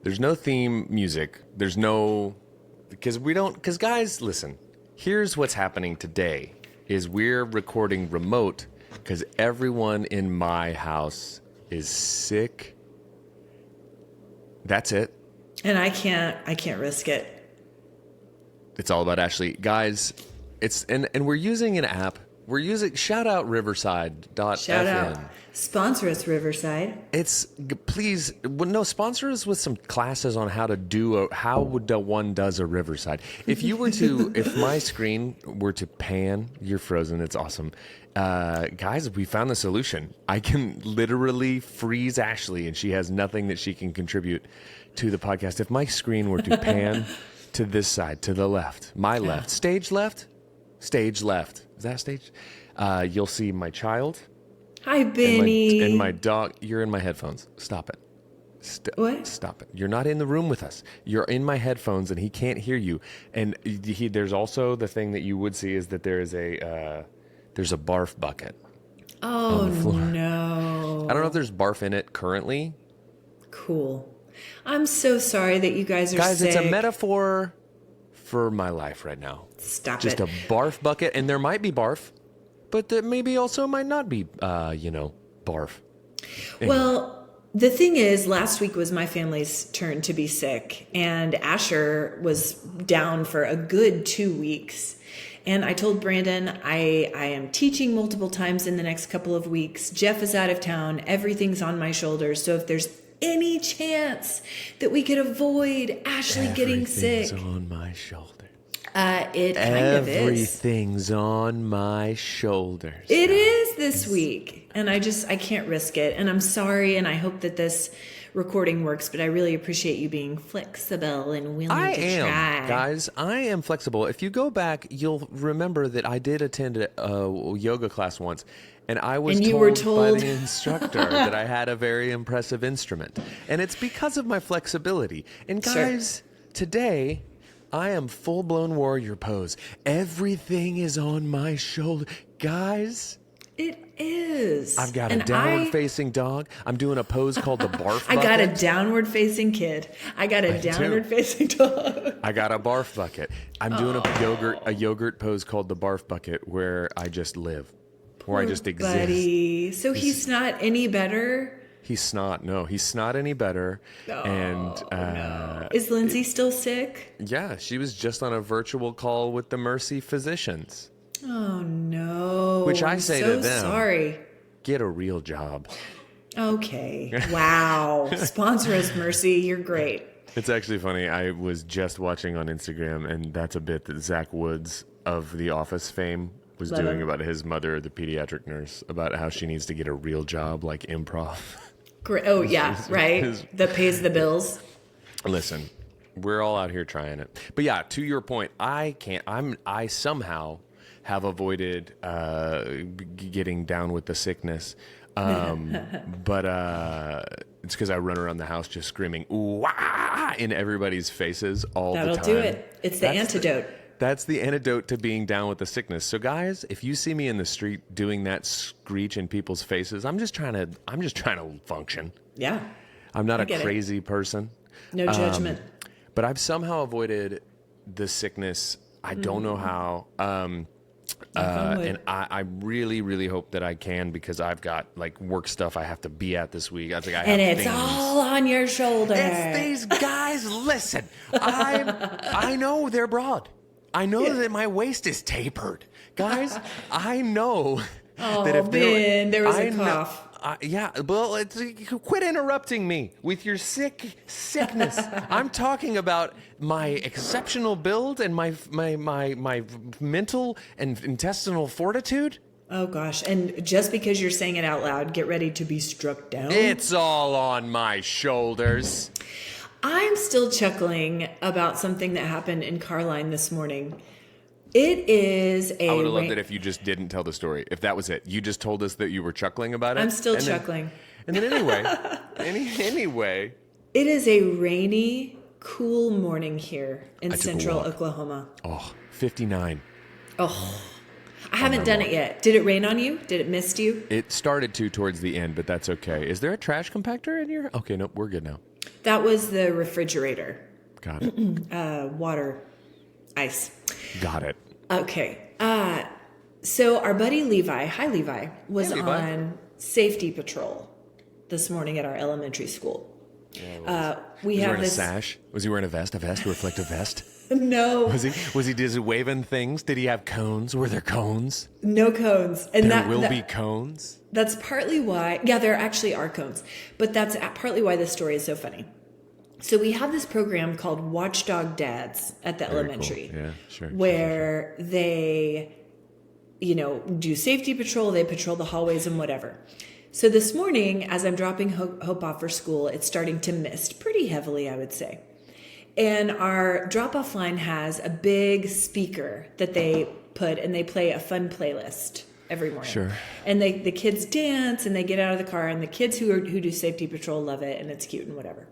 There's no theme music. There's no... Because guys, listen. Here's what's happening today is we're recording remote because everyone in my house is sick. That's it. And I can't risk it. It's all about Ashley. Guys, and we're using an app. We're using shout out Riverside.fm. Shout out. Sponsor us, Riverside. Sponsor us with some classes on how one does a Riverside. If my screen were to pan, you're frozen. It's awesome. Guys, we found the solution. I can literally freeze Ashley and she has nothing that she can contribute to the podcast. If my screen were to pan to this side, to the left, my left, stage left. Is that stage? You'll see my child. Hi, Benny. And my dog. You're in my headphones. Stop it. What? Stop it. You're not in the room with us. You're in my headphones, and he can't hear you. And there's also the thing that you would see is that there's a barf bucket. Oh, on the floor. No. I don't know if there's barf in it currently. Cool. I'm so sorry that you guys are sick. Guys, it's a metaphor for my life right now. Stop Just it. a barf bucket, and there might be barf, but there maybe also might not be, barf. Anyway. Well, the thing is, last week was my family's turn to be sick, and Asher was down for a good 2 weeks. And I told Brandon, I am teaching multiple times in the next couple of weeks. Jeff is out of town. Everything's on my shoulders. So if there's any chance that we could avoid Ashley getting sick. Everything's on my shoulders. It kind of is. Everything's on my shoulders. It is this week. And I can't risk it. And I'm sorry. And I hope that this recording works. But I really appreciate you being flexible and willing to try. Guys. I am flexible. If you go back, you'll remember that I did attend a yoga class once. And I was told by the instructor that I had a very impressive instrument. And it's because of my flexibility. And guys, Today, I am full-blown warrior pose. Everything is on my shoulder. Guys. It is. I've got a downward-facing dog. I'm doing a pose called the barf bucket. I got a downward-facing kid. I got a downward-facing dog. I got a barf bucket. I'm doing a yogurt pose called the barf bucket where I just live. Where I just exist. Buddy. So he's not any better? He's not. No, he's not any better. No. Is Lindsay still sick? Yeah, she was just on a virtual call with the Mercy physicians. Oh, no. Which I say to them. Sorry. Get a real job. Okay. Wow. Sponsor us, Mercy. You're great. It's actually funny. I was just watching on Instagram, and that's a bit that Zach Woods of The Office fame was doing about his mother, the pediatric nurse, about how she needs to get a real job like improv. Great. Oh, yeah, right. That pays the bills. Listen, we're all out here trying it. But yeah, to your point, I somehow have avoided getting down with the sickness. But it's because I run around the house just screaming "Wah!" in everybody's faces all the time. That'll do it. It's the antidote. That's the antidote to being down with the sickness. So guys, if you see me in the street doing that screech in people's faces, I'm just trying to function. Yeah. I'm not a crazy person. No judgment. But I've somehow avoided the sickness. I don't know how. And I really, really hope that I can, because I've got like work stuff I have to be at this week. It's all on your shoulder. It's these guys. Listen, I know they're broad. I know that my waist is tapered. Guys, I know that if there was a cough. Quit interrupting me with your sickness. I'm talking about my exceptional build and my mental and intestinal fortitude. Oh, gosh. And just because you're saying it out loud, get ready to be struck down. It's all on my shoulders. I'm still chuckling about something that happened in Carline this morning. It is I would have loved it if you just didn't tell the story. If that was it. You just told us that you were chuckling about it. I'm still chuckling. And then anyway. It is a rainy, cool morning here in central Oklahoma. Oh, 59. Oh, I haven't done it yet. Did it rain on you? Did it mist you? It started to towards the end, but that's okay. Is there a trash compactor in here? Okay, nope, we're good now. That was the refrigerator. Got it. Water, ice. Got it. Okay. So our buddy Levi, hi Levi, was Hey, Levi. on safety patrol this morning at our elementary school. Yeah, We was he have wearing this. a sash? Was he wearing a vest? A reflective vest? No, Was he just waving things? Did he have cones? Were there cones? no cones, and There will be cones. That's partly why. Yeah, there actually are cones, but that's partly why this story is so funny. So we have this program called Watchdog Dads at the Very elementary, cool. Yeah, sure. where they, do safety patrol. They patrol the hallways and whatever. So this morning, as I'm dropping Hope off for school, it's starting to mist pretty heavily, I would say. And our drop-off line has a big speaker that they put, and they play a fun playlist every morning. Sure. And the kids dance, and they get out of the car, and the kids who do safety patrol love it, and it's cute and whatever.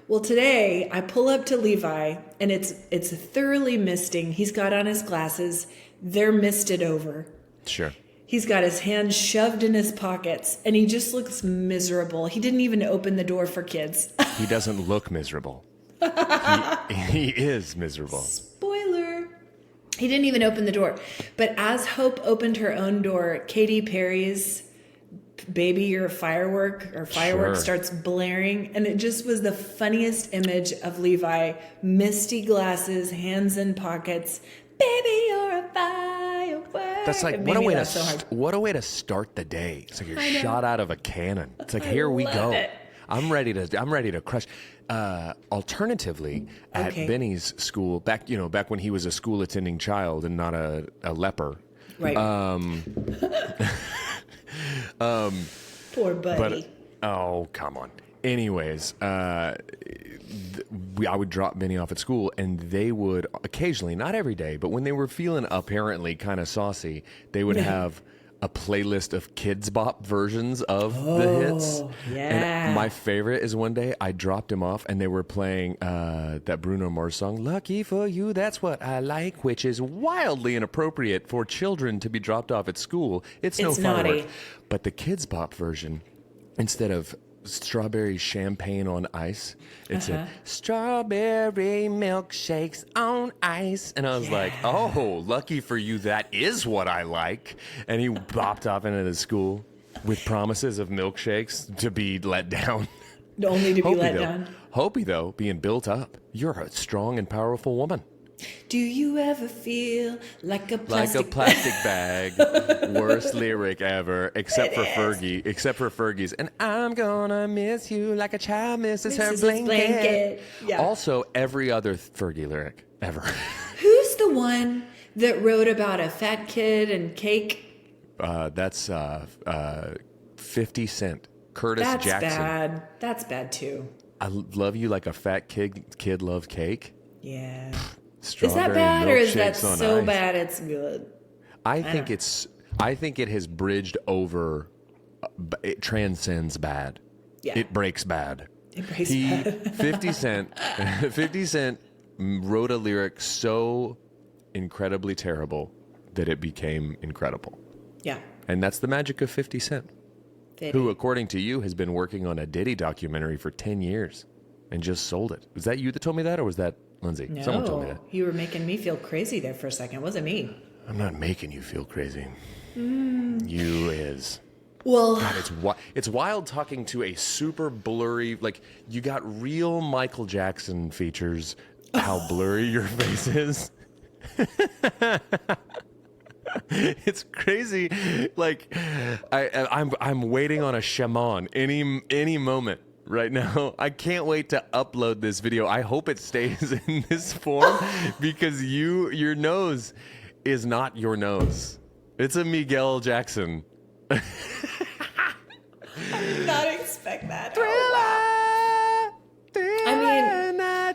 Well, today I pull up to Levi, and it's thoroughly misting. He's got on his glasses. They're misted over. Sure. He's got his hands shoved in his pockets, and he just looks miserable. He didn't even open the door for kids. He doesn't look miserable. He is miserable. Spoiler. He didn't even open the door. But as Hope opened her own door, Katy Perry's Baby You're a Firework Sure. starts blaring. And it just was the funniest image of Levi, misty glasses, hands in pockets. Baby, you're a firework. That's like It what made a me way to laugh so hard. what a way to start the day. It's like you're I know. shot out of a cannon. It's like I here we love go. it. I'm ready to crush. Alternatively, at Okay. Benny's school, back when he was a school attending child and not a leper. Right. Poor buddy. But oh, come on. Anyways, I would drop Benny off at school, and they would occasionally, not every day, but when they were feeling apparently kind of saucy, they would have a playlist of Kids Bop versions of the hits. yeah. And my favorite is one day I dropped him off, and they were playing that Bruno Mars song, "Lucky for You, That's What I Like," which is wildly inappropriate for children to be dropped off at school. It's no It's firework. naughty. But the Kids Bop version, instead of strawberry champagne on ice, it's a strawberry milkshakes on ice. And I was like, oh, lucky for you, that is what I like. And he bopped off into the school with promises of milkshakes to be let down. Only to be let though, down. Hopi, though, being built up, you're a strong and powerful woman. Do you ever feel like a plastic Like a plastic bag. Worst lyric ever, except for Fergie. Except for Fergie's. And I'm gonna miss you like a child misses her Misses his blanket. blanket. Yeah. Also, every other Fergie lyric ever. Who's the one that wrote about a fat kid and cake? That's 50 Cent. Curtis That's Jackson. bad. That's bad too. I love you like a fat kid love cake. Yeah. Is Strawberry that bad or is that milkshakes on so ice. bad it's good? I think it has bridged over. It transcends bad. Yeah. It breaks bad. It breaks bad. 50 Cent 50 Cent wrote a lyric so incredibly terrible that it became incredible. Yeah. And that's the magic of 50 Cent, who, according to you, has been working on a Diddy documentary for 10 years and just sold it. Was that you that told me that, or was that Lindsay? No, Someone told me that. you were making me feel crazy there for a second. It wasn't me. I'm not making you feel crazy. You is. Well, God, it's wild talking to a super blurry, like, you got real Michael Jackson features, how blurry your face is. It's crazy. Like, I'm waiting on a shaman any moment right now. I can't wait to upload this video. I hope it stays in this form because your nose is not your nose. It's a Miguel Jackson. I did not expect that.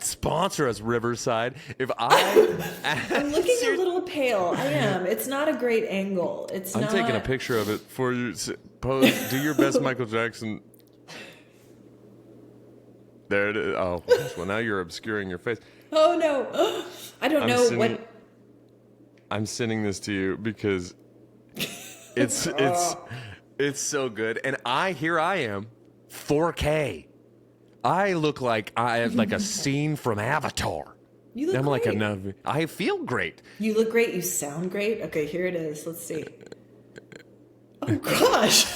Sponsor us, Riverside. If I'm looking a little pale. I am. It's not a great angle. I'm taking a picture of it for you. Pose. Do your best, Michael Jackson. There it is. Oh, well, now you're obscuring your face. Oh no! I don't know what. I'm sending this to you because it's so good, and here I am, 4K. I look like I have like a scene from Avatar. You look I'm great. like another. I feel great. You look great. You sound great. Okay, here it is. Let's see. Oh gosh.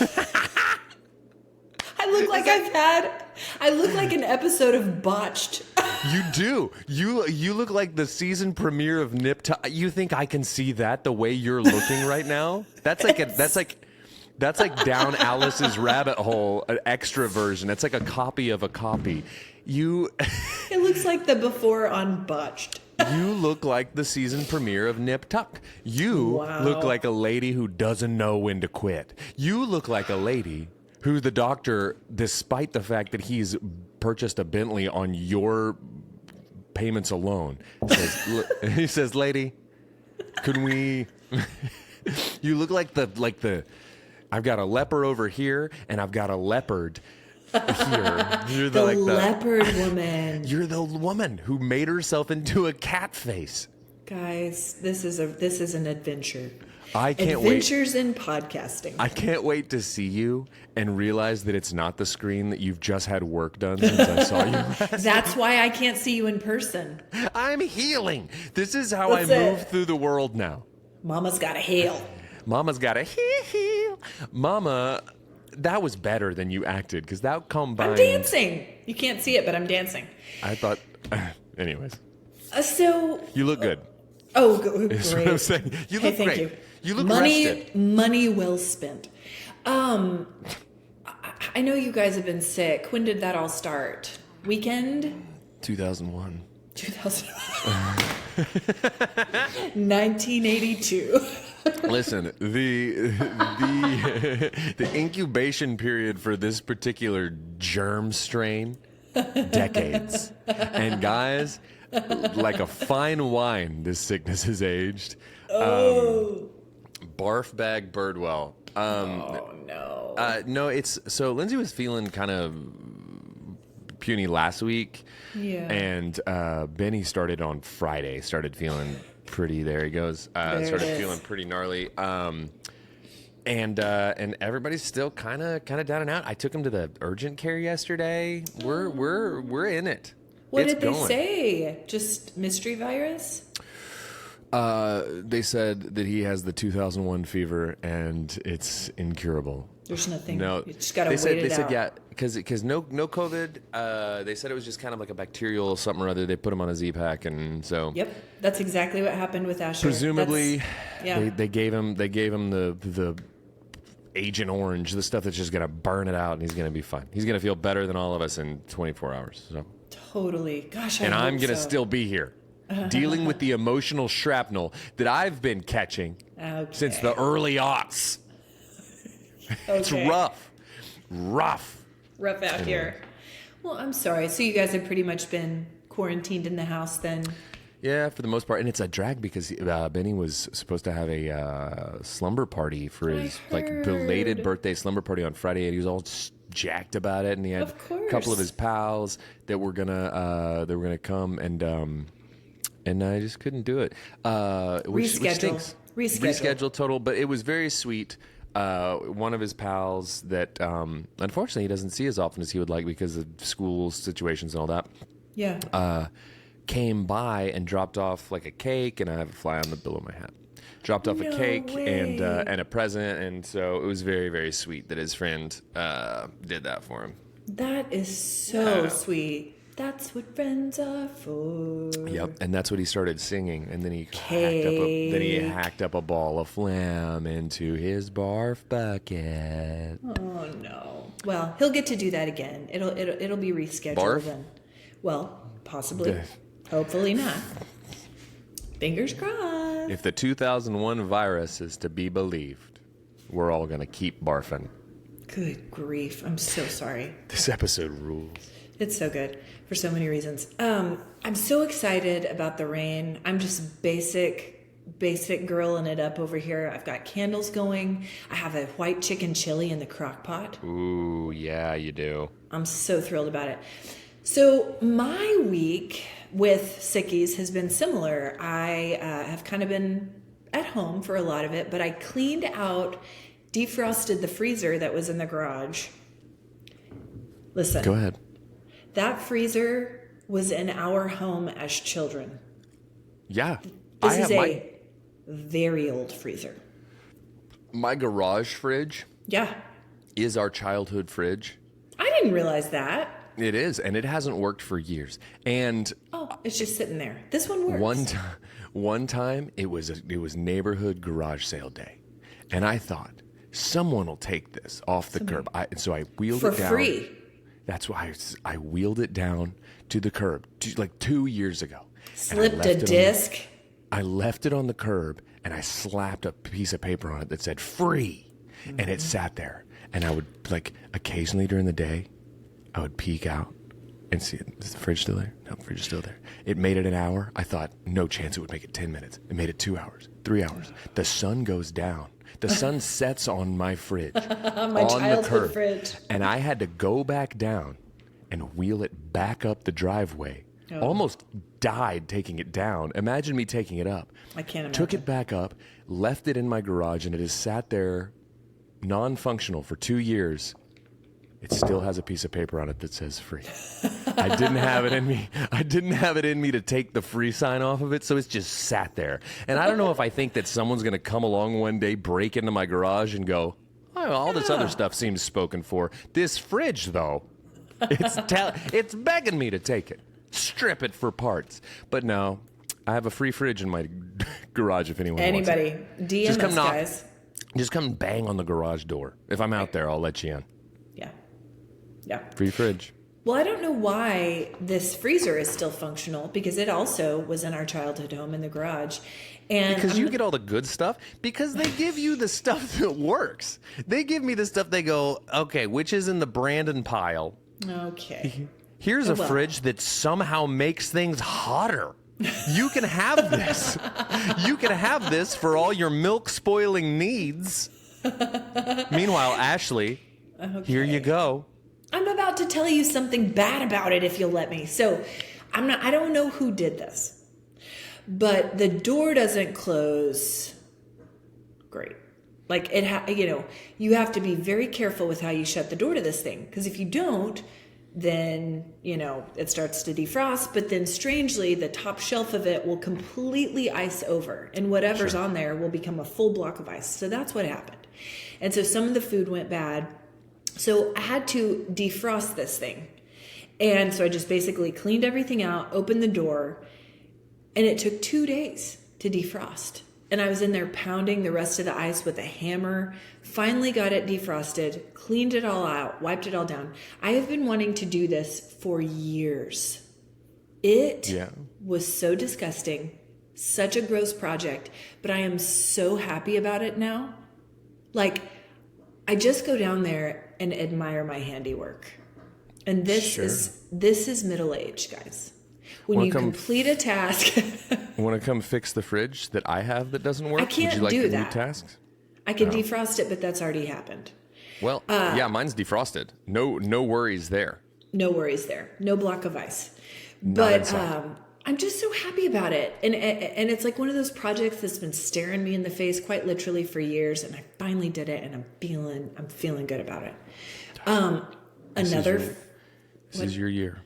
I look like an episode of Botched. You do. You look like the season premiere of Nip Tuck. You think I can see that the way you're looking right now? That's like down Alice's rabbit hole, an extra version. It's like a copy of a copy. It looks like the before on Botched. You look like the season premiere of Nip Tuck. You look like a lady who doesn't know when to quit. You look like a lady who the doctor, despite the fact that he's purchased a Bentley on your payments alone, he says, "Lady, could we?" You look like the. I've got a leper over here, and I've got a leopard here. You're the leopard woman. You're the woman who made herself into a cat face. Guys, this is an adventure. I can't Adventures in podcasting. I can't wait to see you and realize that it's not the screen that you've just had work done since I saw you. That's why I can't see you in person. I'm healing. This is how I move through the world now. Mama's got a heal. Mama's got a heal. Mama, that was better than you acted because that combined. I'm dancing. You can't see it, but I'm dancing. I thought. Anyways. So. You look good. Oh, great. That's what I'm saying. You look thank great. You. You look rested. Money well spent. I know you guys have been sick. When did that all start? Weekend? 2001. 1982. Listen, the incubation period for this particular germ strain, decades. And guys, like a fine wine, this sickness has aged. Barf bag Birdwell. Oh no. No, it's so Lindsay was feeling kind of puny last week. Yeah. And Benny started on Friday, started feeling pretty, there he goes. Started feeling pretty gnarly. And everybody's still kind of down and out. I took him to the urgent care yesterday. We're in it. What did they say? Just mystery virus? They said that he has the 2001 fever and it's incurable. There's nothing. No, you just gotta they wait said, it they said out. yeah, because no COVID. They said it was just kind of like a bacterial something or other. They put him on a Z-Pack, and so Yep, that's exactly what happened with Asher. presumably, yeah. they gave him the Agent Orange, the stuff that's just gonna burn it out, and he's gonna be fine. He's gonna feel better than all of us in 24 hours. So Totally. Gosh, I and hope I'm gonna so. still be here. Dealing with the emotional shrapnel that I've been catching since the early aughts. It's rough out here. Well, I'm sorry. So you guys have pretty much been quarantined in the house then? Yeah, for the most part. And it's a drag because Benny was supposed to have a slumber party for his belated birthday slumber party on Friday, and he was all jacked about it. And he had a couple of his pals that were gonna come, and I just couldn't do it. Which stinks. Reschedule total, but it was very sweet. One of his pals that unfortunately he doesn't see as often as he would like because of school situations and all that. Yeah. Came by and dropped off like a cake, and I have a fly on the bill of my hat. Dropped off a cake and a present, and so it was very, very sweet that his friend did that for him. That is so sweet. That's what friends are for. Yep, and that's what he started singing, and then he hacked up a ball of phlegm into his barf bucket. Oh no! Well, he'll get to do that again. It'll be rescheduled. Barf? Then. Well, possibly. Hopefully not. Fingers crossed. If the 2001 virus is to be believed, we're all gonna keep barfing. Good grief! I'm so sorry. This episode rules. It's so good for so many reasons. I'm so excited about the rain. I'm just basic girling it up over here. I've got candles going. I have a white chicken chili in the crock pot. Ooh, yeah, you do. I'm so thrilled about it. So my week with sickies has been similar. I have kind of been at home for a lot of it, but I cleaned out, defrosted the freezer that was in the garage. Listen. Go ahead. That freezer was in our home as children. Yeah. This is a very old freezer. My garage fridge Yeah. is our childhood fridge. I didn't realize that. It is, and it hasn't worked for years. And Oh, it's just sitting there. This one works. one time it was neighborhood garage sale day, and I thought someone will take this off the curb. So I wheeled For it down. free. That's why I wheeled it down to the curb like 2 years ago. Slipped a disc. I left it on the curb, and I slapped a piece of paper on it that said free, and it sat there. And I would, like, occasionally during the day, I would peek out and see, is the fridge still there? No, the fridge is still there. It made it an hour. I thought, no chance it would make it 10 minutes. It made it 2 hours, 3 hours. The sun goes down. The sun sets on my fridge, My on the childhood curb. fridge. And I had to go back down and wheel it back up the driveway. Almost died taking it down. Imagine me taking it up. I can't imagine. Took it back up, left it in my garage, and it has sat there non-functional for 2 years. It still has a piece of paper on it that says free. I didn't have it in me. I didn't have it in me to take the free sign off of it, so it's just sat there. And I don't know if I think that someone's going to come along one day, break into my garage, and go, oh, all this other stuff seems spoken for. This fridge, though, it's begging me to take it. Strip it for parts. But no, I have a free fridge in my garage if anyone wants it. Anybody, DM Just come us, knock. guys. Just come bang on the garage door. If I'm out there, I'll let you in. Yeah. Yeah. Free fridge. Well, I don't know why this freezer is still functional because it also was in our childhood home in the garage. And Because you get all the good stuff. Because they give you the stuff that works. They give me the stuff they go, okay, which is in the Brandon pile. Okay. Here's a fridge that somehow makes things hotter. You can have this. You can have this for all your milk spoiling needs. Meanwhile, Ashley, here you go. I'm about to tell you something bad about it if you'll let me. So I don't know who did this, but the door doesn't close great. Like you have to be very careful with how you shut the door to this thing. Because if you don't, then, it starts to defrost. But then strangely, the top shelf of it will completely ice over. And whatever's on there will become a full block of ice. So that's what happened. And so some of the food went bad. So I had to defrost this thing. And so I just basically cleaned everything out, opened the door, and it took 2 days to defrost. And I was in there pounding the rest of the ice with a hammer, finally got it defrosted, cleaned it all out, wiped it all down. I have been wanting to do this for years. It was so disgusting, such a gross project, but I am so happy about it now. Like, I just go down there and admire my handiwork. And this is middle age, guys. When you complete a task. Want to come fix the fridge that I have that doesn't work? I can't Would you like do the that. new tasks? I can defrost it, but that's already happened. Well, yeah, mine's defrosted. No worries there. No worries there. No block of ice. Not But inside. I'm just so happy about it. And it's like one of those projects that's been staring me in the face quite literally for years. And I finally did it, and I'm feeling good about it. This is your year.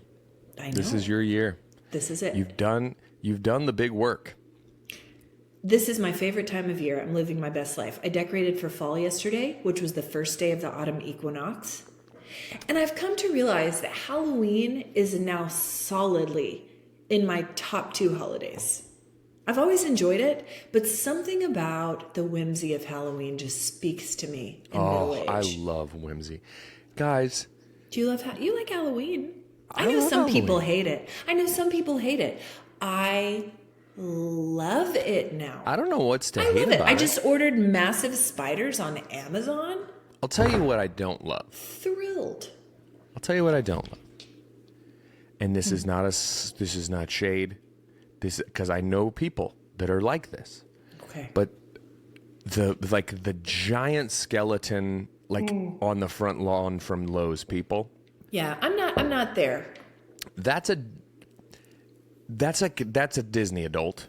I know. This is your year. This is it. You've done the big work. This is my favorite time of year. I'm living my best life. I decorated for fall yesterday, which was the first day of the autumn equinox. And I've come to realize that Halloween is now solidly in my top 2 holidays. I've always enjoyed it, but something about the whimsy of Halloween just speaks to me in middle age. I love whimsy. Guys, Do you you like Halloween? I I know love some people Halloween. hate it. I love it now. I don't know what's to I hate love it. about I just ordered massive spiders on Amazon. I'll tell you what I don't love. Thrilled. I'll tell you what I don't love. And this is not shade. This because I know people that are like this. Okay. But the giant skeleton on the front lawn from Lowe's people. Yeah, I'm not there. That's a Disney adult.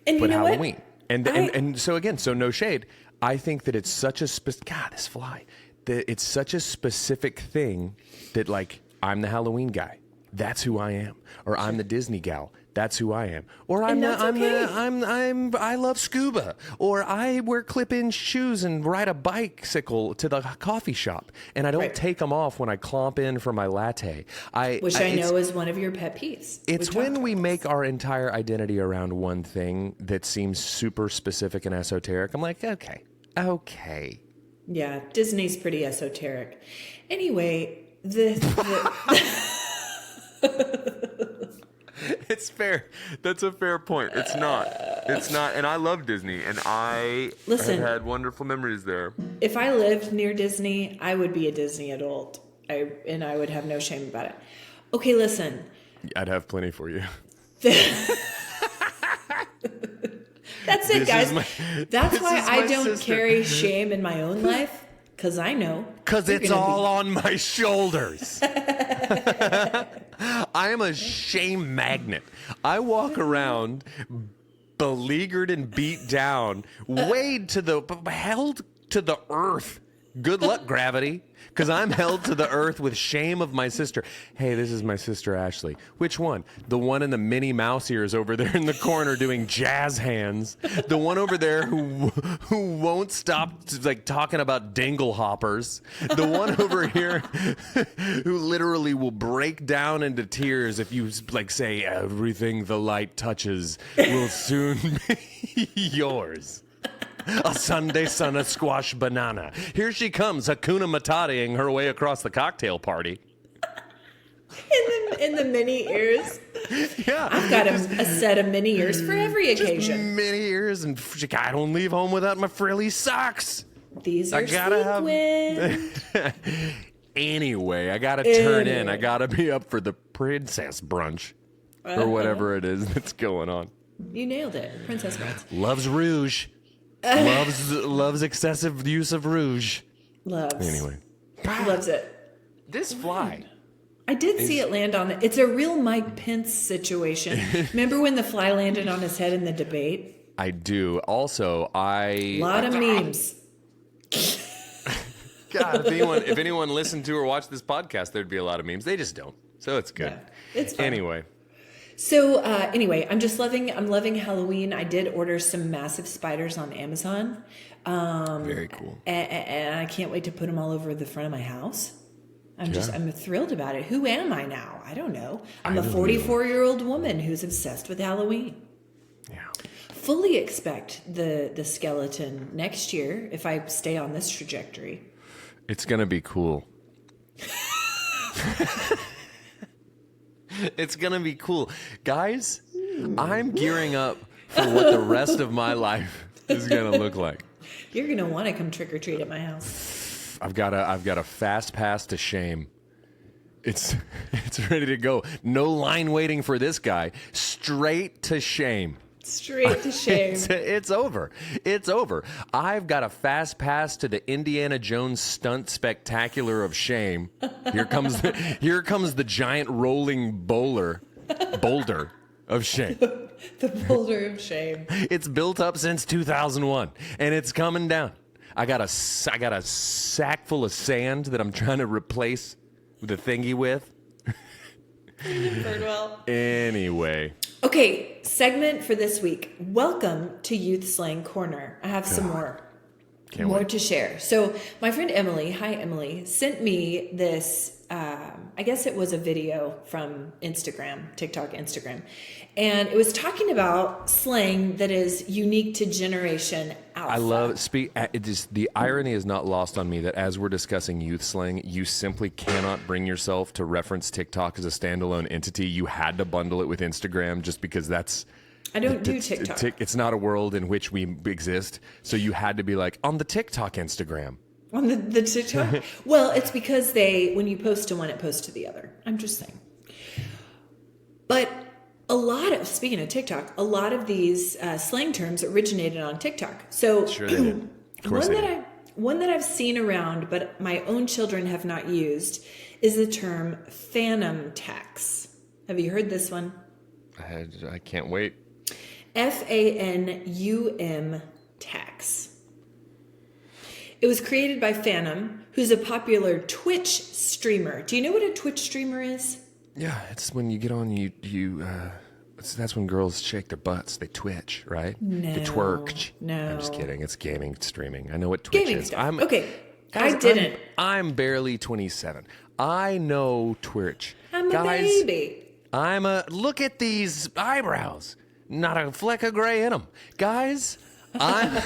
And But you know Halloween. what? And so again, so no shade. I think that it's such a God, this fly. That it's such a specific thing that I'm the Halloween guy. That's who I am. Or I'm the Disney gal. That's who I am. Or I love scuba. Or I wear clip-in shoes and ride a bicycle to the coffee shop. And I don't take them off when I clomp in for my latte. Which I know is one of your pet peeves. It's when we make our entire identity around one thing that seems super specific and esoteric. I'm like, okay. Yeah, Disney's pretty esoteric. Anyway, It's fair. That's a fair point. It's not. And I love Disney, and I have had wonderful memories there. If I lived near Disney, I would be a Disney adult, and I would have no shame about it. Okay, listen. I'd have plenty for you. That's it, guys. That's why I don't carry shame in my own life. Because I know. Because it's all on my shoulders. I am a shame magnet. I walk around beleaguered and beat down, held to the earth. Good luck, gravity. Because I'm held to the earth with shame of my sister. Hey, this is my sister Ashley. Which one? The one in the Minnie Mouse ears over there in the corner doing jazz hands. The one over there who won't stop talking about dingle hoppers. The one over here who literally will break down into tears if you say everything the light touches will soon be yours. A Sunday sun, a squash banana. Here she comes, Hakuna Matataing her way across the cocktail party. In the mini ears. Yeah. I've got a set of mini ears for every occasion. Just mini ears, and I don't leave home without my frilly socks. These are sequins. Anyway, I gotta turn in. I gotta be up for the princess brunch. Or whatever it is that's going on. You nailed it. Princess brunch. Loves rouge. Loves excessive use of rouge. Anyway. Loves it. This fly. I did see it land on it's a real Mike Pence situation. Remember when the fly landed on his head in the debate? I do. Also, a lot of memes. God, if anyone listened to or watched this podcast, there'd be a lot of memes. They just don't. So it's good. Yeah, it's fine. Anyway. So anyway, I'm loving Halloween. I did order some massive spiders on Amazon. Very cool. And I can't wait to put them all over the front of my house. I'm thrilled about it. Who am I now? I don't know. I'm a 44-year-old woman who's obsessed with Halloween. Yeah. Fully expect the skeleton next year if I stay on this trajectory. It's going to be cool. It's going to be cool. Guys, I'm gearing up for what the rest of my life is going to look like. You're going to want to come trick or treat at my house. I've got a fast pass to shame. It's ready to go. No line waiting for this guy. Straight to shame. Straight to shame. It's over. It's over. I've got a fast pass to the Indiana Jones stunt spectacular of shame. Here comes the giant rolling boulder of shame. The boulder of shame. It's built up since 2001, and it's coming down. I got a sack full of sand that I'm trying to replace the thingy with. Birdwell. Anyway. Okay, segment for this week. Welcome to Youth Slang Corner. I have some more to share. So my friend Emily, hi Emily, sent me this, I guess it was a video from TikTok, Instagram. And it was talking about slang that is unique to Generation Alpha. I love the irony is not lost on me that as we're discussing youth slang, you simply cannot bring yourself to reference TikTok as a standalone entity. You had to bundle it with Instagram just because I don't do TikTok. It's not a world in which we exist. So you had to be like, on the TikTok Instagram. On the TikTok? Well, it's because when you post to one, it posts to the other. I'm just saying. But speaking of TikTok, a lot of these slang terms originated on TikTok. So sure they did. Of course one that I've seen around, but my own children have not used, is the term phantom tax. Have you heard this one? I can't wait. FANUM tax. It was created by Phantom, who's a popular Twitch streamer. Do you know what a Twitch streamer is? Yeah, it's when you get on, that's when girls shake their butts. They twitch, right? No. They twerk. No. I'm just kidding. It's gaming, streaming. I know what Twitch Gaming is. stuff. Okay. Guys, I didn't. I'm barely 27. I know Twitch. I'm a Guys, baby. look at these eyebrows. Not a fleck of gray in them. Guys, I'm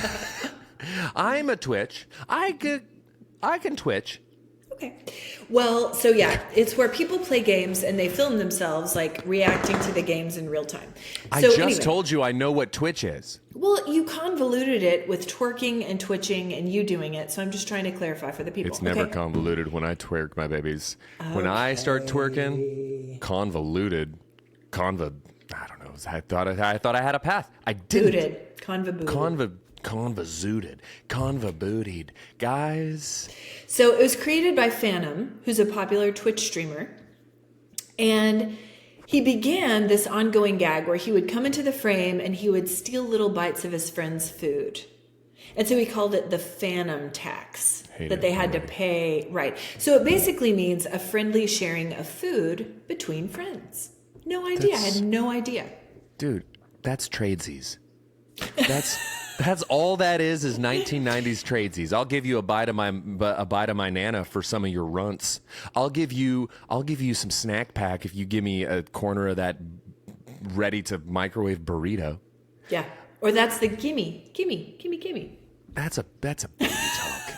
a Twitch. I can Twitch. Okay. Well, so yeah, it's where people play games and they film themselves like reacting to the games in real time. I So just anyway, told you I know what Twitch is. Well, you convoluted it with twerking and twitching and you doing it. So I'm just trying to clarify for the people. It's never okay? convoluted when I twerk, my babies. When I start twerking, convoluted, I don't know. I thought I had a path. I didn't. Booted. Conva-bootied. Guys. So it was created by Phantom, who's a popular Twitch streamer. And he began this ongoing gag where he would come into the frame and he would steal little bites of his friend's food. And so he called it the Phantom tax that they had to pay. Right. So it basically means a friendly sharing of food between friends. No idea. I had no idea. Dude, that's tradesies. That's all that is 1990s tradesies. I'll give you a bite of my nana for some of your runts. I'll give you some snack pack if you give me a corner of that ready to microwave burrito. Yeah. Or that's the gimme. That's a baby talk.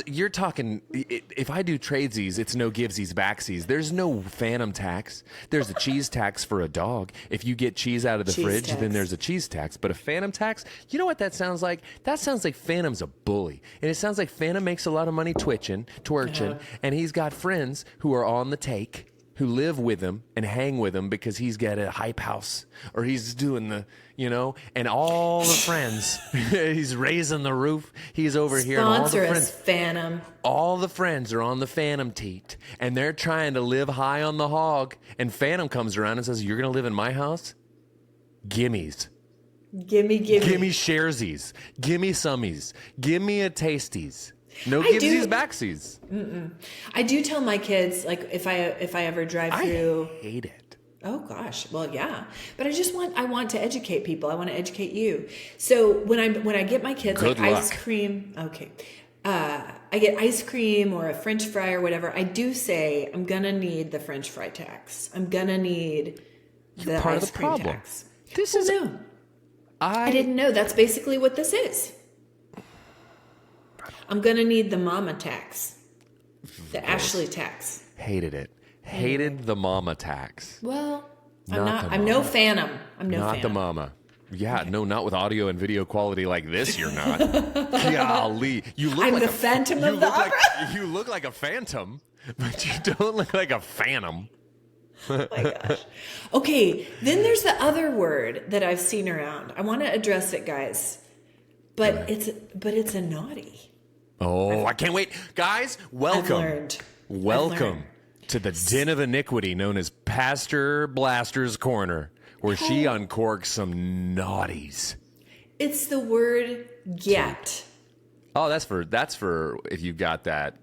You're talking, if I do tradesies, it's no givesies, backsies. There's no phantom tax. There's a cheese tax for a dog. If you get cheese out of the fridge, then there's a cheese tax. But a phantom tax, you know what that sounds like? That sounds like Phantom's a bully. And it sounds like Phantom makes a lot of money twerching, and he's got friends who are on the take, who live with him and hang with him because he's got a hype house or he's doing and all the friends, he's raising the roof. He's over here. And all the friends, Phantom. All the friends are on the Phantom teat and they're trying to live high on the hog. And Phantom comes around and says, "You're going to live in my house? Gimmies. Gimme. Gimme sharesies. Gimme summies. Gimme a tasties. No givesies, backsies." I do tell my kids, like, if I ever drive through. I hate it. Oh gosh, well yeah, but I want to educate people. I want to educate you. So when I get my kids Good like luck. ice cream, okay, I get ice cream or a French fry or whatever. I do say I'm gonna need the French fry tax. I'm gonna need the part of ice the cream problem. tax. This Well, is no. I didn't know. That's basically what this is. I'm gonna need the mama tax, the Ashley tax. Hated it. Hated the mama tax. Well, Not the I'm no mama. Phantom. I'm no Not Phantom. the mama. Yeah, no, not with audio and video quality like this. You're not. Golly, you look I'm like the Phantom of the Opera. You look like a phantom, but you don't look like a phantom. Oh my gosh. Okay, then there's the other word that I've seen around. I want to address it, guys. But it's a naughty. Oh, I can't wait, guys! Welcome, welcome to the den of iniquity known as Pastor Blaster's Corner, where she uncorks some naughties. It's the word Gyatt. Oh, that's for if you got that.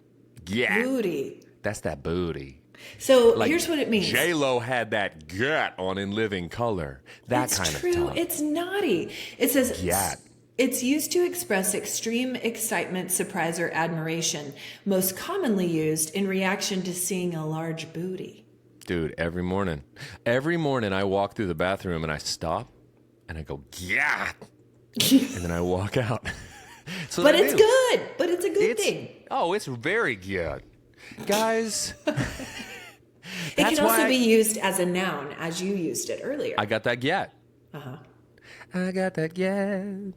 Yeah, Booty. that's that booty. So Like here's what it means. J-Lo had that gut on In Living Color. That It's kind true. of talk. It's naughty. It says Gyatt. it's used to express extreme excitement, surprise, or admiration, most commonly used in reaction to seeing a large booty. Dude, every morning I walk through the bathroom and I stop and I go, yeah. And then I walk out. So But it's good. But it's a good thing. Oh, it's very good. Guys. It can also be used as a noun, as you used it earlier. I got that Gyatt. Uh-huh. I got that Gyatt.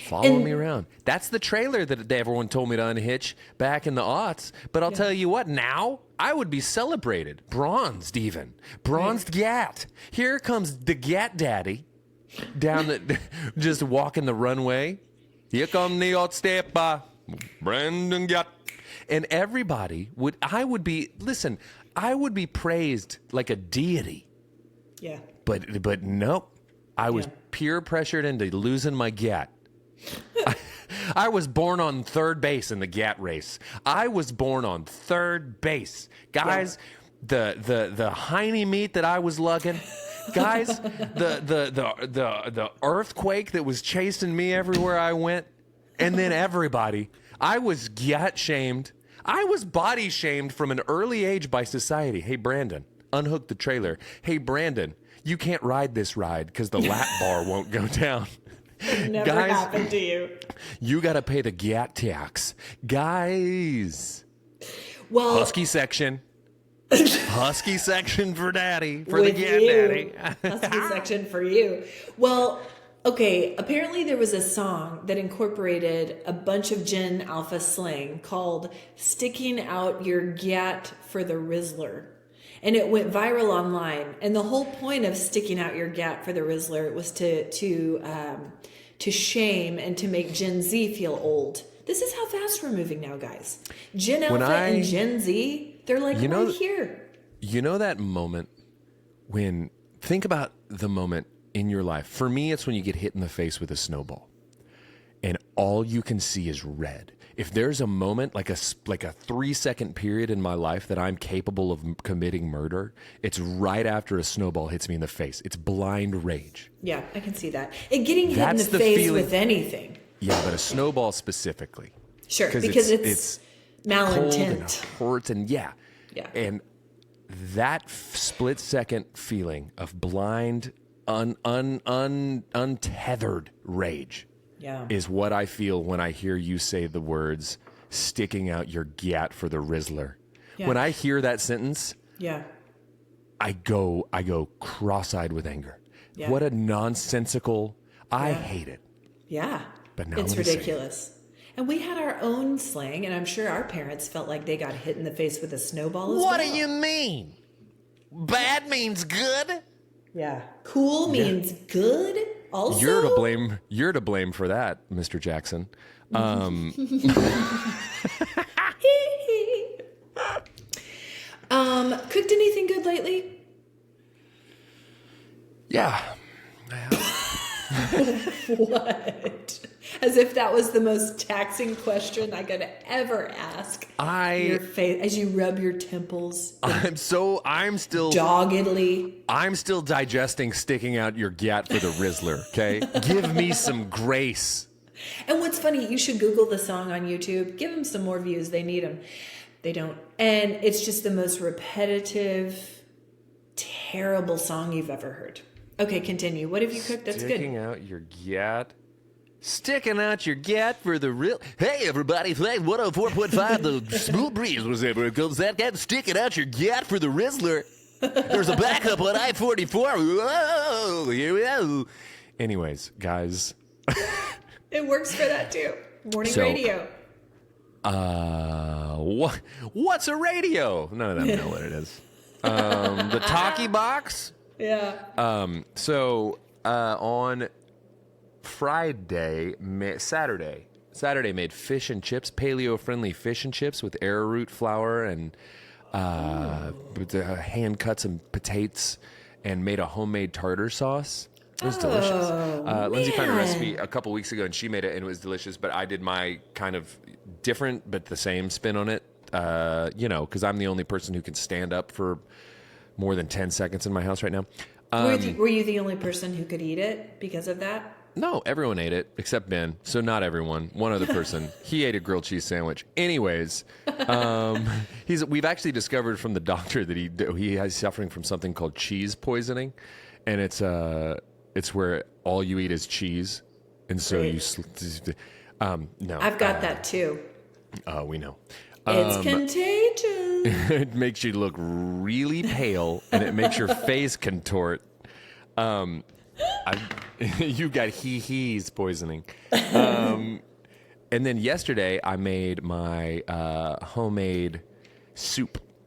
Follow me around. That's the trailer that everyone told me to unhitch back in the aughts. But I'll tell you what, now I would be celebrated. Bronzed even. Bronzed Gyatt. Here comes the Gyatt daddy down just walking the runway. Here come the hot stepper, Brandon Gyatt. And everybody I would be praised like a deity. Yeah. But nope. I was peer pressured into losing my Gyatt. I was born on third base in the Gyatt race. I was born on third base. Guys, the hiney meat that I was lugging, guys, the earthquake that was chasing me everywhere I went, and then everybody. I was Gyatt shamed. I was body shamed from an early age by society. Hey, Brandon, unhook the trailer. Hey, Brandon, you can't ride this ride because the lap bar won't go down. Never Guys, happened to you. You got to pay the Gyatt tax. Guys. Well, Husky section. Husky section for daddy. For the Gyatt daddy. Husky section for you. Well, okay, apparently there was a song that incorporated a bunch of Gen Alpha slang called Sticking Out Your Gyatt for the Rizzler. And it went viral online. And the whole point of sticking out your Gyatt for the Rizzler was to shame and to make Gen Z feel old. This is how fast we're moving now, guys. Gen Alpha and Gen Z, they're like right here. You know that moment think about the moment in your life. For me, it's when you get hit in the face with a snowball and all you can see is red. If there's a moment, like a 3-second period in my life that I'm capable of committing murder, it's right after a snowball hits me in the face. It's blind rage. Yeah, I can see that. And getting hit in the face with anything. Yeah, but a snowball specifically. Sure, because it's malintent. Cold and hurts and yeah. And that split-second feeling of blind, untethered rage. Yeah. Is what I feel when I hear you say the words sticking out your Gyatt for the Rizzler. Yeah. When I hear that sentence, I go cross-eyed with anger. Yeah. What a nonsensical, I hate it. Yeah. But now it's ridiculous. And we had our own slang, and I'm sure our parents felt like they got hit in the face with a snowball as well. What do you mean? Bad means good? Yeah. Cool means good? Also, you're to blame for that, Mr. Jackson. Cooked anything good lately? Yeah. What? As if that was the most taxing question I could ever ask. Your face as you rub your temples. I'm still doggedly. I'm still digesting sticking out your Gyatt for the Rizzler. Okay, give me some grace. And what's funny, you should Google the song on YouTube. Give them some more views. They need them. They don't. And it's just the most repetitive, terrible song you've ever heard. Okay, continue. What have you cooked that's Sticking out your Gyatt. Sticking out your Gyatt for the real. Hey, everybody, 104.5, the smooth breeze was ever goes that guy sticking out your Gyatt for the Rizzler. There's a backup on I-44. Whoa, here we go. Anyways, guys. It works for that too. Morning radio. What's a radio? None of them know what it is. The talkie box? Yeah. On Saturday made fish and chips, paleo-friendly fish and chips with arrowroot flour and hand cut some potatoes and made a homemade tartar sauce. It was delicious. Lindsay found a recipe a couple weeks ago and she made it and it was delicious, but I did my kind of different but the same spin on it, because I'm the only person who can stand up for more than 10 seconds in my house right now. Were you the only person who could eat it because of that? No, everyone ate it except Ben. So not everyone. One other person. He ate a grilled cheese sandwich. Anyways, we've actually discovered from the doctor that he is suffering from something called cheese poisoning, and it's where all you eat is cheese, and so no. I've got that too. We know. It's contagious. It makes you look really pale, and it makes your face contort. You got he-he's poisoning. And then yesterday, I made my homemade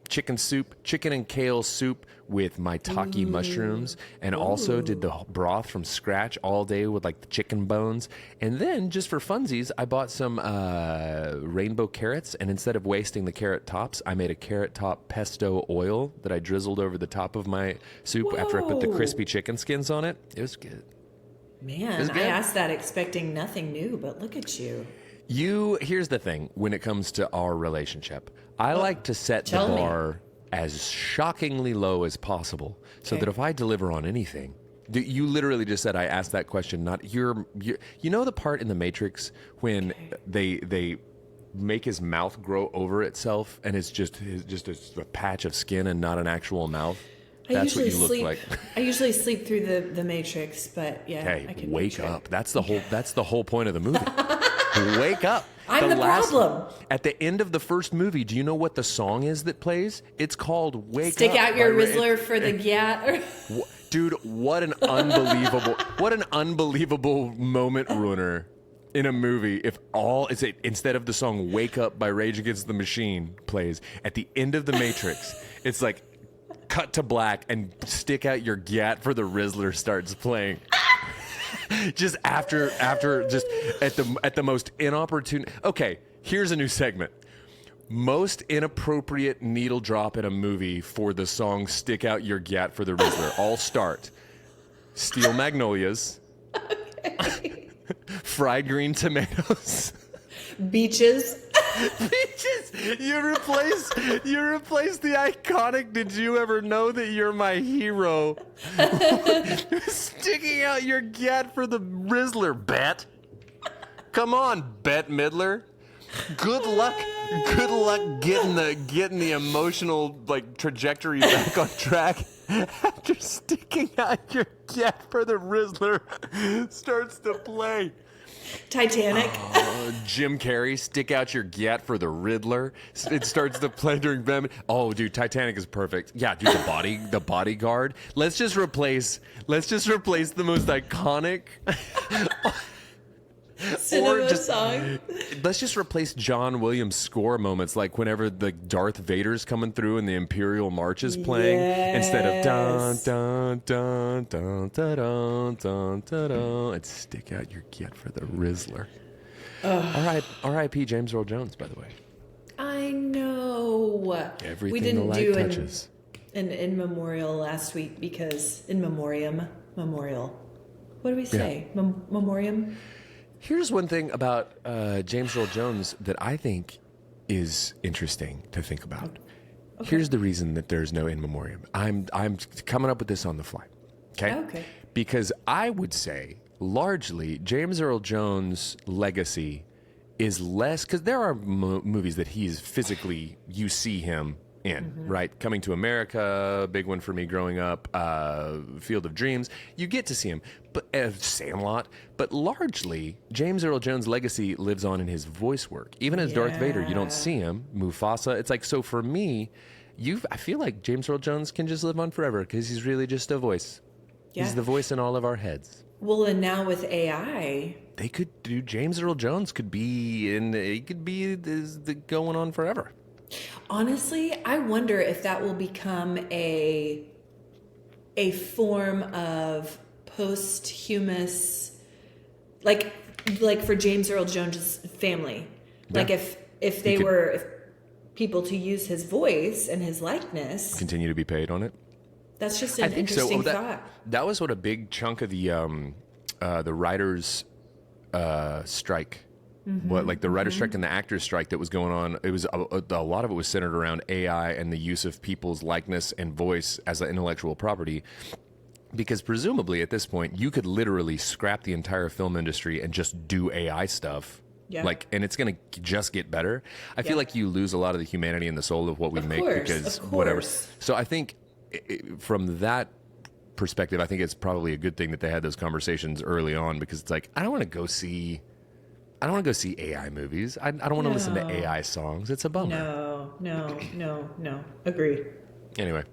chicken and kale soup with maitake mushrooms, and also did the broth from scratch all day with like the chicken bones. And then just for funsies, I bought some rainbow carrots, and instead of wasting the carrot tops, I made a carrot top pesto oil that I drizzled over the top of my soup after I put the crispy chicken skins on it. It was good. Man, I asked that expecting nothing new, but look at you. Here's the thing when it comes to our relationship. I like to set the tell me. bar as shockingly low as possible so that if I deliver on anything, you literally just said I asked that question, not you know the part in the Matrix when they make his mouth grow over itself and it's just a patch of skin and not an actual mouth? That's what you look like. I usually sleep through the Matrix, but yeah. Hey, I can wake up. That's the whole point of the movie. Wake up. I'm the problem. At the end of the first movie, do you know what the song is that plays? It's called Wake Up. Stick out your Rizzler for the Gyatt. Dude, what an unbelievable moment ruiner in a movie if instead of the song Wake Up by Rage Against the Machine plays at the end of the Matrix, it's like cut to black and Stick Out Your Gyatt for the Rizzler starts playing. Just after just at the most inopportune. Okay, here's a new segment. Most inappropriate needle drop in a movie for the song Stick Out Your Gyatt for the Rizzler. All start. Steel Magnolias. Okay. Fried green tomatoes. Beaches. Beaches. You replace the iconic "Did you ever know that you're my hero?" Sticking out your Gyatt for the Rizzler, Bet. Come on, Bette Midler. Good luck getting the emotional trajectory back on track after sticking out your Gyatt for the Rizzler starts to play. Titanic. Jim Carrey, Stick Out Your Gyatt for the Riddler. It starts to play during Batman. Oh, dude, Titanic is perfect. Yeah, dude, the bodyguard. Let's just replace the most iconic cinema song. Let's just replace John Williams score moments, like whenever the Darth Vader's coming through and the Imperial March is playing, instead of dun dun dun dun dun dun dun dun dun. It's Stick Out Your Gyatt for the Rizzler. R.I.P. James Earl Jones, by the way. I know. Everything we didn't the light do touches. an in memorial last week because in memoriam. What do we say? Yeah. Memoriam. Here's one thing about James Earl Jones that I think is interesting to think about. Okay. Here's the reason that there's no in memoriam. I'm coming up with this on the fly. Okay? Because I would say largely James Earl Jones' legacy is less, because there are movies that he's physically, you see him in, right? Coming to America, big one for me growing up, Field of Dreams, you get to see him, but Sandlot, but largely James Earl Jones' legacy lives on in his voice work. Even as Darth Vader, you don't see him. Mufasa, it's like, so for me, I feel like James Earl Jones can just live on forever because he's really just a voice. Yeah. He's the voice in all of our heads. Well, and now with AI, they could do. James Earl Jones could be going on forever. Honestly, I wonder if that will become a form of posthumous, like for James Earl Jones' family. Yeah. Like if they were people to use his voice and his likeness, continue to be paid on it. That's just an interesting thought. That was what a big chunk of the writers' strike. What, like the writer's strike and the actor's strike that was going on, it was a lot of it was centered around AI and the use of people's likeness and voice as an intellectual property. Because presumably at this point, you could literally scrap the entire film industry and just do AI stuff. Yeah. And it's going to just get better. I feel like you lose a lot of the humanity and the soul of what we make because whatever. So I think from that perspective, I think it's probably a good thing that they had those conversations early on, because it's like, I don't want to go see AI movies. I don't want to listen to AI songs. It's a bummer. No. Agreed. Anyway.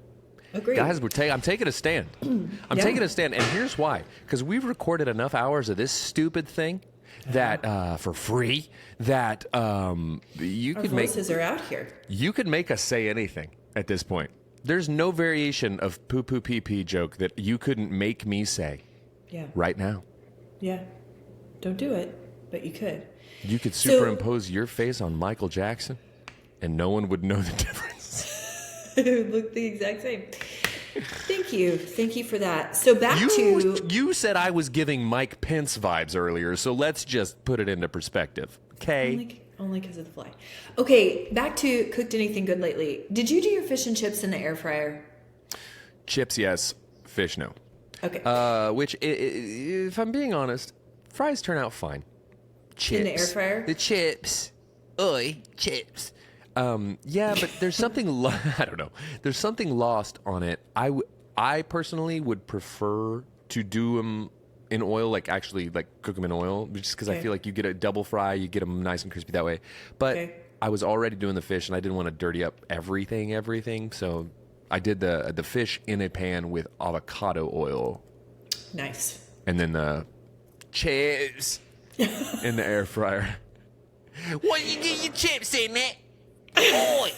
Agreed. Guys, I'm taking a stand. I'm taking a stand, and here's why. Because we've recorded enough hours of this stupid thing that for free that you could make. Our voices are out here. You could make us say anything at this point. There's no variation of poo poo pee pee joke that you couldn't make me say. Yeah. Right now. Yeah. Don't do it, but you could. You could superimpose your face on Michael Jackson, and no one would know the difference. It would look the exact same. Thank you for that. So you said I was giving Mike Pence vibes earlier, so let's just put it into perspective. K. Only because of the fly. Okay, back to cooked anything good lately. Did you do your fish and chips in the air fryer? Chips, yes. Fish, no. Okay. Which, if I'm being honest, fries turn out fine. Chips. In the air fryer? The chips. Oi, chips. Yeah, but there's something, I don't know. There's something lost on it. I personally would prefer to do them in oil, like actually like cook them in oil, just because I feel like you get a double fry, you get them nice and crispy that way. But I was already doing the fish, and I didn't want to dirty up everything. So I did the fish in a pan with avocado oil. Nice. And then the chips in the air fryer. What you get your chips in there? Oi!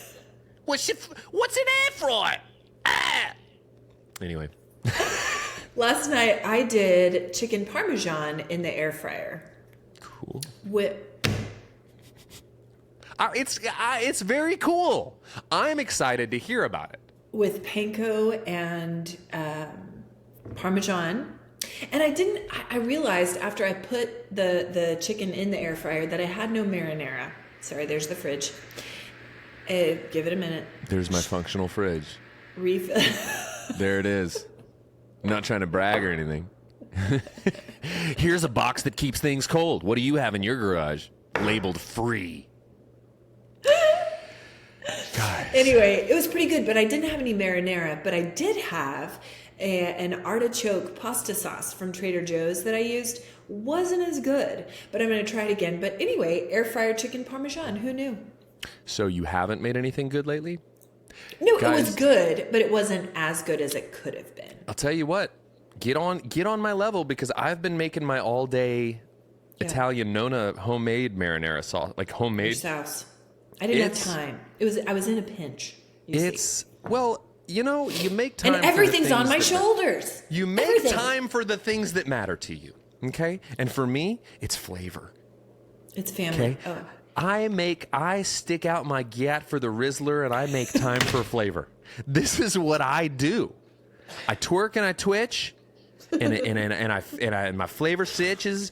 What's an air fryer? Ah! Anyway. Last night I did chicken parmesan in the air fryer. Cool. It's very cool. I'm excited to hear about it. With panko and parmesan. And I realized after I put the chicken in the air fryer that I had no marinara. Sorry, there's the fridge. Give it a minute. There's my functional fridge. Refill. There it is. I'm not trying to brag or anything. Here's a box that keeps things cold. What do you have in your garage? Labeled free. Guys. Anyway, it was pretty good, but I didn't have any marinara. But I did have an artichoke pasta sauce from Trader Joe's that I used. Wasn't as good, but I'm going to try it again. But anyway, air fryer chicken parmesan. Who knew? So you haven't made anything good lately? No, Guys, it was good, but it wasn't as good as it could have been. I'll tell you what. Get on my level, because I've been making my all day Italian Nonna homemade marinara sauce, like homemade Sauce. I didn't have time. I was in a pinch. Well, you make time. And everything's for the on my things that shoulders. You make Everything. time for the things that matter to you. Okay? And for me, it's flavor. It's family. Okay? Oh. I stick out my Gyatt for the Rizzler, and I make time for flavor. This is what I do. I twerk and I twitch, and my flavor stitch is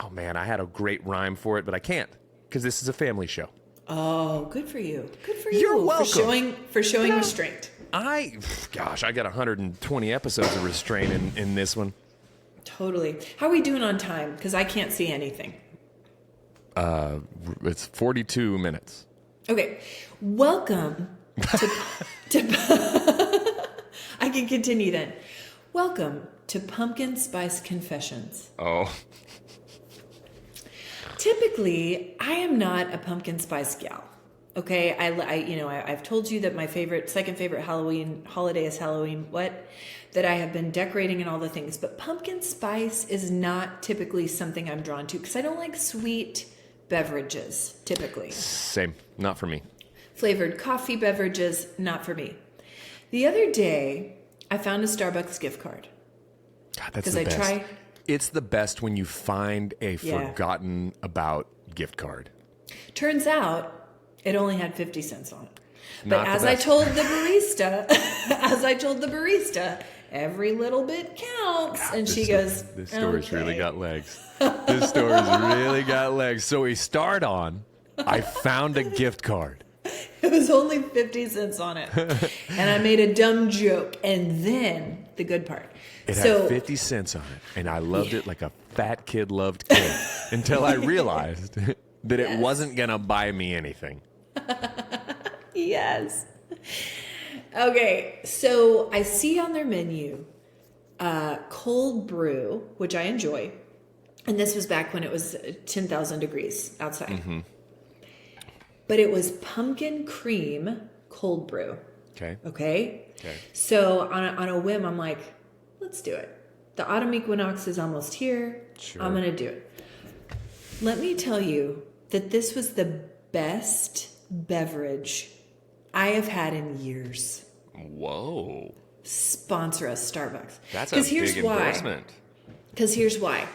oh man, I had a great rhyme for it, but I can't, because this is a family show. Oh, good for you. Good for you. You're welcome. For showing restraint. I got 120 episodes of restraint in this one. Totally. How are we doing on time? Because I can't see anything. It's 42 minutes. Okay. Welcome to I can continue then. Welcome to Pumpkin Spice Confessions. Oh. Typically, I am not a pumpkin spice gal. Okay, I've told you that my second favorite Halloween holiday is Halloween. That I have been decorating and all the things, but pumpkin spice is not typically something I'm drawn to because I don't like sweet beverages typically. Same, not for me. Flavored coffee beverages, not for me. The other day, I found a Starbucks gift card. God, that's the best. It's the best when you find a forgotten about gift card. Turns out, it only had 50 cents on it. Not But as I told the barista, every little bit counts. God, and she goes, this story's okay. really got legs. This story's really got legs. So we start on, I found a gift card. It was only 50 cents on it. And I made a dumb joke. And then the good part. It had 50 cents on it. And I loved it like a fat kid loved cake until I realized that it wasn't going to buy me anything. Yes. Okay, so I see on their menu cold brew, which I enjoy. And this was back when it was 10,000 degrees outside. Mm-hmm. But it was pumpkin cream cold brew. Okay. So on a whim, I'm like, let's do it. The autumn equinox is almost here. Sure. I'm going to do it. Let me tell you that this was the best beverage I have had in years. Whoa. Sponsor us, Starbucks. That's a big endorsement. Because here's why.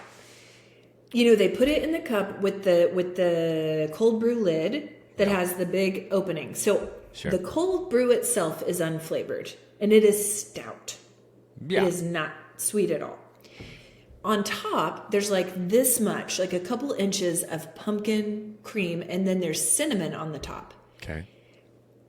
They put it in the cup with the cold brew lid that has the big opening. So the cold brew itself is unflavored, and it is stout. Yeah. It is not sweet at all. on top, there's like this much, like a couple inches of pumpkin cream, and then there's cinnamon on the top. Okay.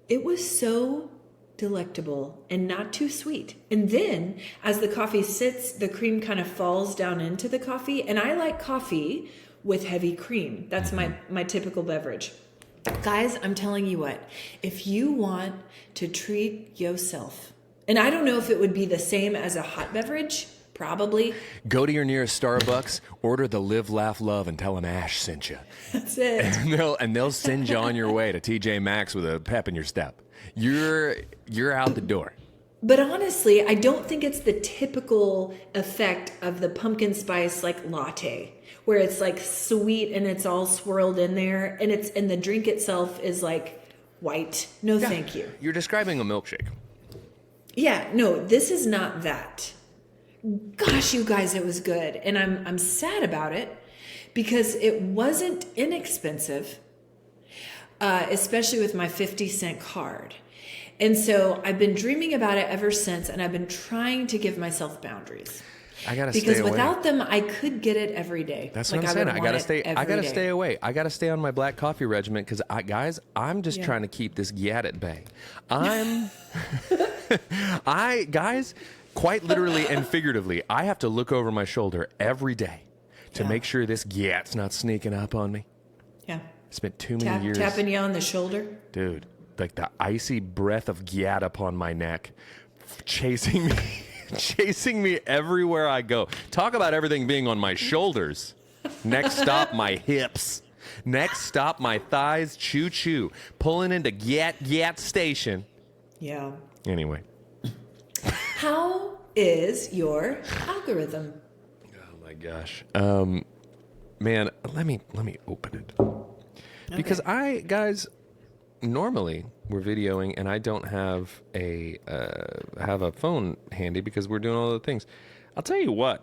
It was so delectable and not too sweet. And then as the coffee sits, the cream kind of falls down into the coffee. And I like coffee with heavy cream. That's my typical beverage. Guys, I'm telling you what, if you want to treat yourself, and I don't know if it would be the same as a hot beverage, probably. Go to your nearest Starbucks, order the Live, Laugh, Love, and tell them Ash sent you. That's it. And they'll send you on your way to TJ Maxx with a pep in your step. You're out the door. But honestly, I don't think it's the typical effect of the pumpkin spice like latte, where it's like sweet and it's all swirled in there, and the drink itself is like white. No, thank you. You're describing a milkshake. Yeah, no, this is not that. Gosh, you guys, it was good. And I'm sad about it because it wasn't inexpensive, especially with my 50-cent card. And so I've been dreaming about it ever since, and I've been trying to give myself boundaries. I gotta stay away. Because without them, I could get it every day. That's what I'm saying. I gotta stay away. I gotta stay on my black coffee regimen because, guys, I'm just trying to keep this Gyatt at bay. Guys, quite literally and figuratively, I have to look over my shoulder every day to make sure this Gyatt's not sneaking up on me. Yeah. Spent too many years tapping you on the shoulder, dude. Like the icy breath of Gyatt upon my neck, chasing me. Chasing me everywhere I go. Talk about everything being on my shoulders. Next stop, my hips. Next stop, my thighs. Choo choo. Pulling into Gyatt station. Yeah. Anyway. How is your algorithm? Oh my gosh. Man, let me open it. Okay. Because guys, normally we're videoing and I don't have a phone handy because we're doing all the things. I'll tell you what.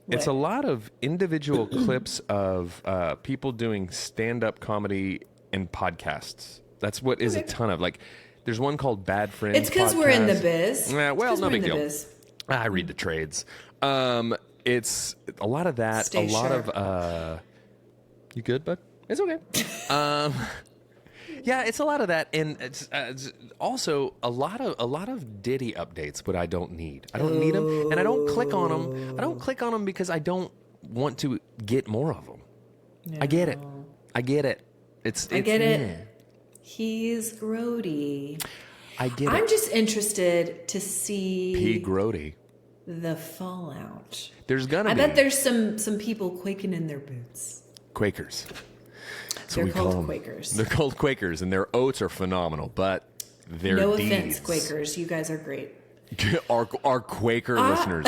It's a lot of individual clips of people doing stand-up comedy and podcasts. That's what is a ton of. Like, there's one called Bad Friends. It's because we're in the biz. Well, no big deal. I read the trades. It's a lot of that. Stay sharp. Of you good, bud? It's okay. Yeah, it's a lot of that, and it's also a lot of Diddy updates, but I don't need. I don't need them, and I don't click on them. I don't click on them because I don't want to get more of them. No. I get it. I get it. I get it. He's grody. I get it. I'm just interested to see P. Grody. The fallout. There's gonna be. I bet there's some people quaking in their boots. Quakers. They're called Quakers. They're called Quakers, and their oats are phenomenal, but their no deeds... offense, Quakers. You guys are great. our Quaker listeners.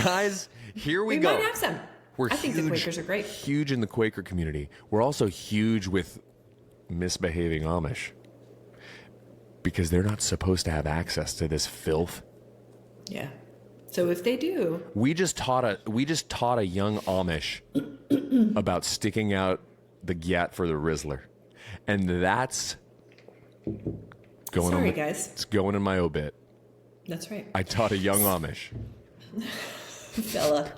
Guys, here we go. We might have some. I think the Quakers are great. Huge in the Quaker community. We're also huge with misbehaving Amish because they're not supposed to have access to this filth. Yeah. So if they do... We just taught a young Amish about sticking out the Gyatt for the Rizzler, and that's going. Sorry, guys. It's going in my obit. That's right. I taught a young Amish fella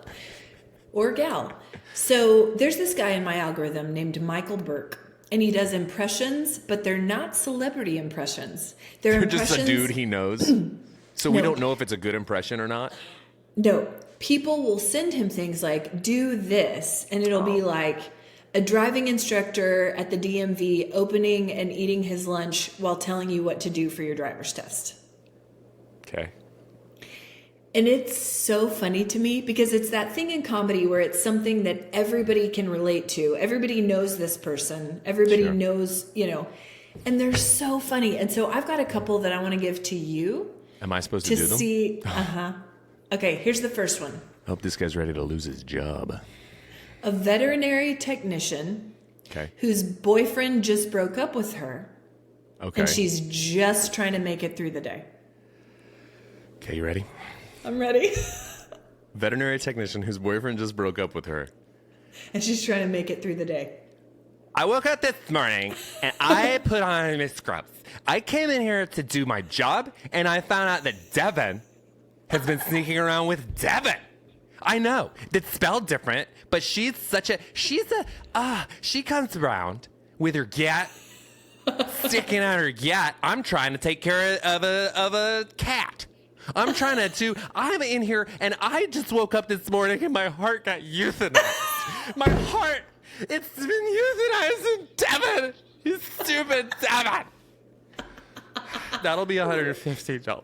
or gal. So there's this guy in my algorithm named Michael Burke, and he does impressions, but they're not celebrity impressions. They're just a dude he knows. So we don't know if it's a good impression or not. No, people will send him things like, "Do this," and it'll be like a driving instructor at the DMV opening and eating his lunch while telling you what to do for your driver's test. Okay. And it's so funny to me because it's that thing in comedy where it's something that everybody can relate to. Everybody knows this person. Everybody knows, and they're so funny. And so I've got a couple that I want to give to you. Am I supposed to do them? See, Okay, here's the first one. I hope this guy's ready to lose his job. A veterinary technician whose boyfriend just broke up with her. Okay. And she's just trying to make it through the day. Okay, you ready? I'm ready. Veterinary technician whose boyfriend just broke up with her. And she's trying to make it through the day. I woke up this morning and I put on my scrubs. I came in here to do my job and I found out that Devin has been sneaking around with Devin. I know. It's spelled different, but she comes around with her Gyatt sticking out her Gyatt. I'm trying to take care of a cat. I'm in here, and I just woke up this morning, and my heart got euthanized. My heart, it's been euthanized in Devin. You stupid Devin. That'll be $150.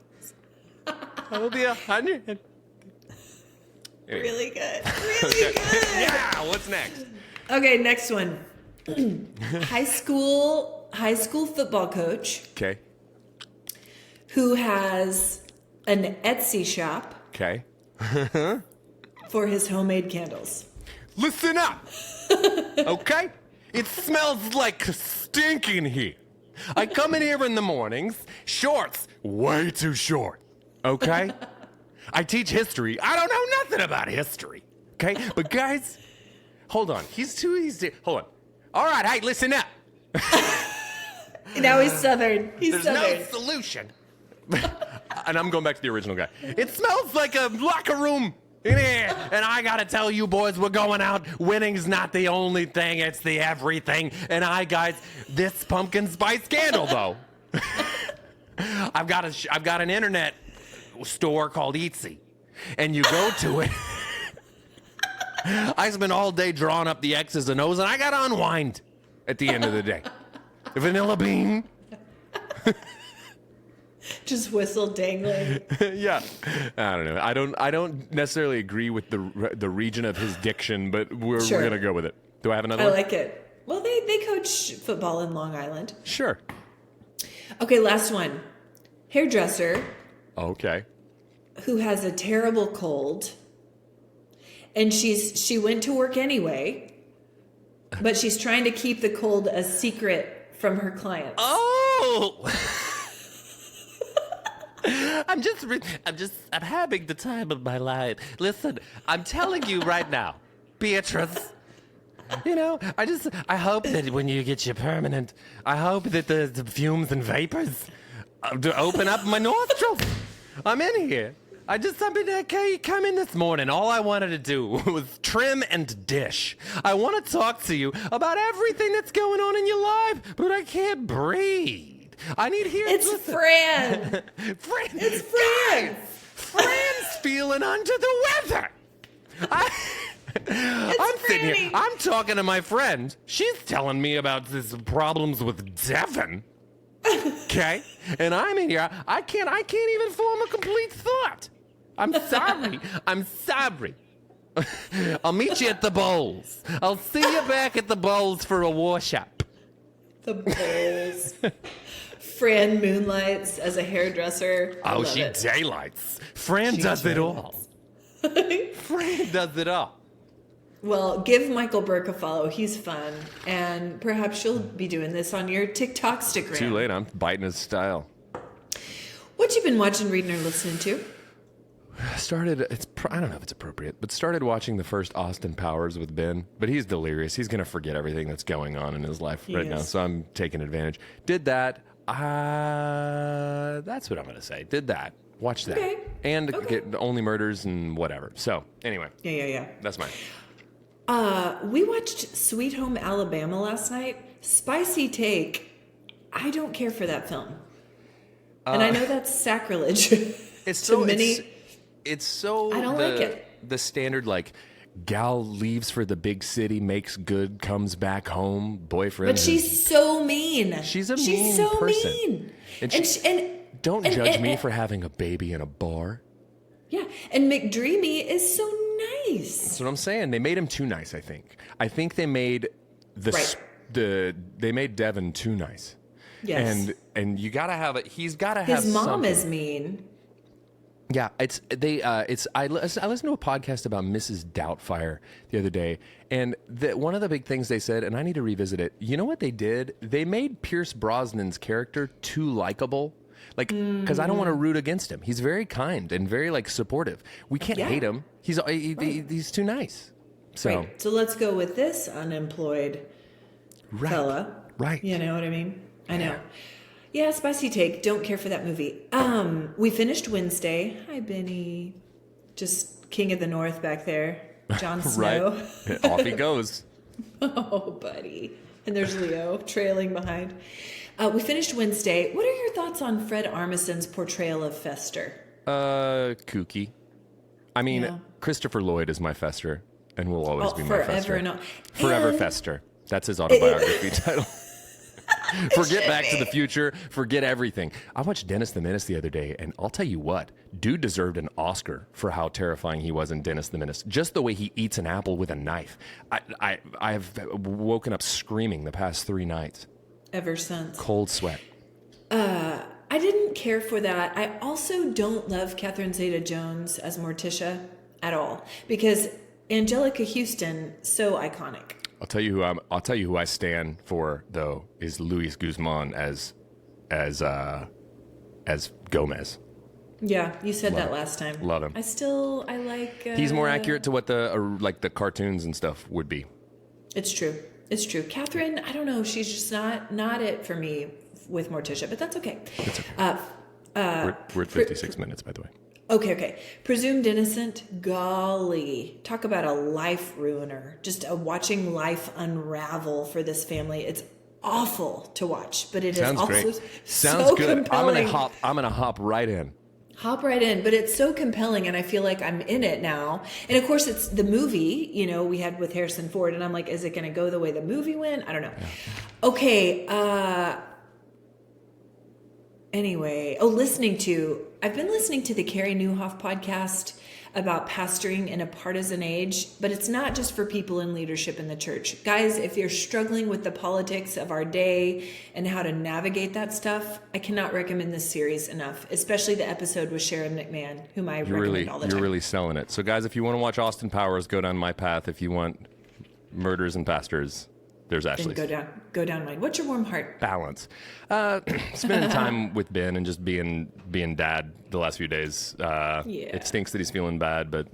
That'll be $100. Really good. Really good. Yeah, what's next? Okay, next one. High school football coach Okay. who has an Etsy shop Okay. for his homemade candles. Listen up. Okay? It smells like stinking here. I come in here in the mornings, shorts way too short. Okay? I teach history. I don't know nothing about history. Okay? But guys, hold on. Hold on. All right, hey, listen up. Now he's Southern. There's no solution. And I'm going back to the original guy. It smells like a locker room in here. And I got to tell you boys, we're going out. Winning's not the only thing. It's the everything. And this pumpkin spice candle, though. I've got an internet store called Etsy. And you go to it. I spend all day drawing up the X's and O's, and I got to unwind at the end of the day. Vanilla bean. Just whistle dangling. Yeah, I don't know. I don't necessarily agree with the region of his diction, but we're gonna go with it. Do I have another I one? like it. Well, they coach football in Long Island. Sure. Okay, last one. Hairdresser Okay. who has a terrible cold, and she went to work anyway, but she's trying to keep the cold a secret from her clients. Oh. I'm having the time of my life. Listen, I'm telling you right now, Beatrice. I hope that when you get your permanent, I hope that the fumes and vapors open up my nostrils. I'm in here. Okay, come in this morning. All I wanted to do was trim and dish. I want to talk to you about everything that's going on in your life, but I can't breathe. I need here. It's Fran. Fran. It's Fran. Guys, Fran's feeling under the weather. I'm sitting here. I'm talking to my friend. She's telling me about these problems with Devin. Okay, and I'm in here. I can't even form a complete thought. I'm sorry. I'm sorry. I'll meet you at the bowls. I'll see you back at the bowls for a wash up. The bowls. Fran moonlights as a hairdresser. Oh, she daylights. Fran does it all. Fran does it all. Well, give Michael Burke a follow. He's fun. And perhaps you'll be doing this on your TikTokstagram. Too late. I'm biting his style. What you been watching, reading, or listening to? I don't know if it's appropriate, but started watching the first Austin Powers with Ben. But he's delirious. He's going to forget everything that's going on in his life right now. So I'm taking advantage. Did that. That's what I'm going to say. Did that. Watch that. Okay. And get Only Murders and whatever. So anyway. Yeah. That's mine. We watched Sweet Home Alabama last night. Spicy take. I don't care for that film. And I know that's sacrilege. It's so many. It's so I don't like it. The standard gal leaves for the big city, makes good, comes back home, boyfriend. But she's so mean. She's a mean so person. Mean. And don't judge me for having a baby in a bar. Yeah, and McDreamy is so nice. That's what I'm saying. They made him too nice, I think. I think they made they made Devin too nice. Yes. And you gotta have it. He's gotta have. His mom something. is mean. Yeah, I listened to a podcast about Mrs. Doubtfire the other day, and one of the big things they said, and I need to revisit it. You know what they did? They made Pierce Brosnan's character too likable. Because I don't want to root against him. He's very kind and very supportive. We can't hate him. He's too nice. So Right. So let's go with this unemployed fella. Right. You know what I mean? I know. Yeah, spicy take. Don't care for that movie. We finished Wednesday. Hi, Benny. Just king of the north back there. Jon Snow. Right. Off he goes. Oh, buddy. And there's Leo trailing behind. We finished Wednesday. What are your thoughts on Fred Armisen's portrayal of Fester? Kooky. I mean, Yeah. Christopher Lloyd is my Fester, and will always be my Fester. And Forever Fester. That's his autobiography title. Forget Back to the Future. Forget everything. I watched Dennis the Menace the other day, and I'll tell you what, dude deserved an Oscar for how terrifying he was in Dennis the Menace. Just the way he eats an apple with a knife. I've woken up screaming the past 3 nights. Ever since. Cold sweat. I didn't care for that. I also don't love Catherine Zeta-Jones as Morticia at all, because Angelica Houston, so iconic. I'll tell you who I stand for though is Luis Guzman as Gomez. Yeah, you said Love that it. last time. Love him. I like. He's more accurate to what the cartoons and stuff would be. It's true. It's true. Catherine, I don't know. She's just not it for me with Morticia, but that's okay. It's okay. We're at 56 minutes, by the way. Okay. Presumed innocent. Golly, talk about a life ruiner. Just watching life unravel for this family. It's awful to watch, but it Sounds is also great. Sounds so good. compelling. I'm gonna hop right in. Hop right in, but it's so compelling, and I feel like I'm in it now. And of course, it's the movie, we had with Harrison Ford, and I'm like, is it going to go the way the movie went? I don't know. Yeah. Okay. Anyway, I've been listening to the Carrie Nieuwhof podcast about pastoring in a partisan age, but it's not just for people in leadership in the church. Guys, if you're struggling with the politics of our day and how to navigate that stuff, I cannot recommend this series enough, especially the episode with Sharon McMahon, whom I recommend all the time. You're really selling it. So guys, if you want to watch Austin Powers, go down my path. If you want murders and pastors, there's Ashley's. Then go down mine. What's your warm heart? Balance. Spending time with Ben and just being dad the last few days. It stinks that he's feeling bad, but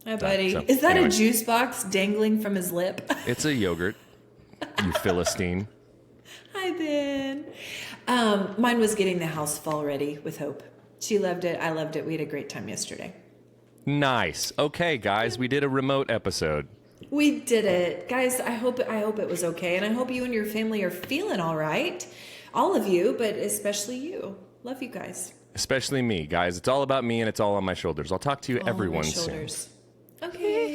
Hi, buddy. So, is that anyway. a juice box dangling from his lip? It's a yogurt, you Philistine. Hi, Ben. Mine was getting the house fall ready with Hope. She loved it. I loved it. We had a great time yesterday. Nice. Okay, guys, we did a remote episode. We did it. Guys, I hope it was okay. And I hope you and your family are feeling all right. All of you, but especially you. Love you guys. Especially me, guys. It's all about me and it's all on my shoulders. I'll talk to you All on everyone my soon. shoulders. Okay.